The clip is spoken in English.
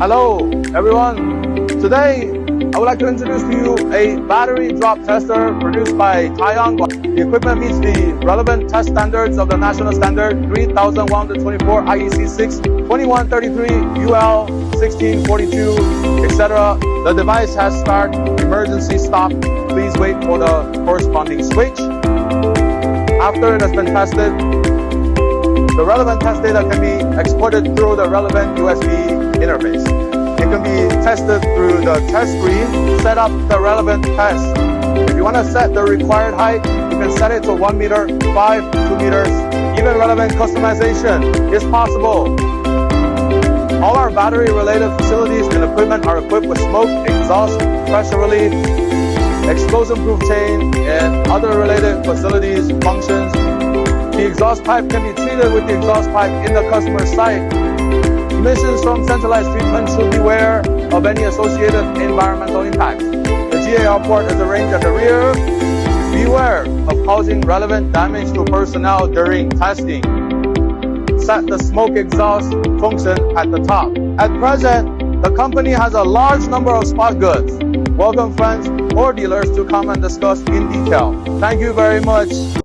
Hello everyone. Today I would like to introduce to you a battery drop tester produced by Taian. The equipment meets the relevant test standards of the national standard 3124 IEC 6 2133 UL 1642, etc. The device has start, emergency stop. Please wait for the corresponding switch. After it has been tested, the relevant test data can be exported through the relevant USB interface. It can be tested through the test screen. Set up the relevant test. If you want to set the required height, you can set it to 1 meter, 5, 2 meters. Even relevant customization is possible. All our battery-related facilities and equipment are equipped with smoke, exhaust, pressure relief, explosion-proof chain, and other related facilities, functions. The exhaust pipe can be treated with the exhaust pipe in the customer's site. Emissions from centralized treatment should beware of any associated environmental impacts. The GAR port is arranged at the rear. Beware of causing relevant damage to personnel during testing. Set the smoke exhaust function at the top. At present, the company has a large number of spot goods. Welcome friends or dealers to come and discuss in detail. Thank you very much.